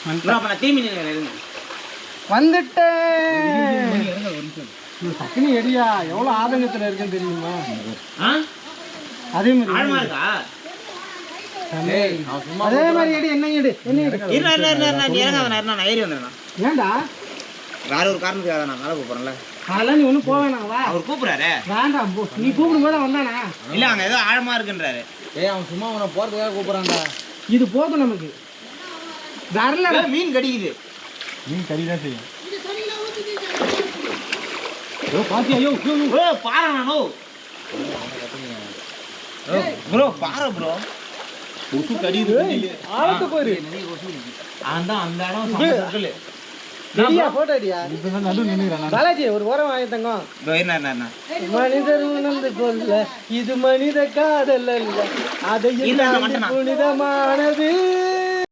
நான் தீமி இருங்க வந்துட்டேன். சக்கினி எடியா எவ்வளோ ஆதங்கத்தில் இருக்குன்னு தெரியுமா? அதே மாதிரி ஆழமா இருக்கா? அதே மாதிரி எடு. என்ன எடு நான் ஏறி வந்துடுறேன். ஏன்டா வேற ஒரு காரணத்துக்காக நான் மேலே கூப்பிட்றேன்ல. அதெல்லாம் நீ ஒன்றும் போவேணா? வா, அவர் கூப்பிட்றாரு. வேண்டாம் போ. நீ கூப்பிடும் போது வந்தானா? இல்லை அங்கே ஏதோ ஆழமா இருக்குன்றாரு. அவன் சும்மா அவனை போகிறதுக்காக கூப்பிட்றான்டா. இது போதும் நமக்கு. வரல மீன் கடிக்குது. மீன் கறி தான் செய்யும். பாத்தியா? ஐயோ பாரு நானோ ப்ரோ, பாரு ப்ரோ. கொசு கடிது. ஆழத்து போயிரு. அந்த இடம் சமைக்கல. போட்டோ அடியா. இப்பதான் நடு நின்னுறான். பாலாஜி ஒரு ஓரம் வாங்கி தங்கம். என்ன மனிதர் உணர்ந்து கொள்ள இது மனித காதல் அல்ல, அதை புனிதமானது.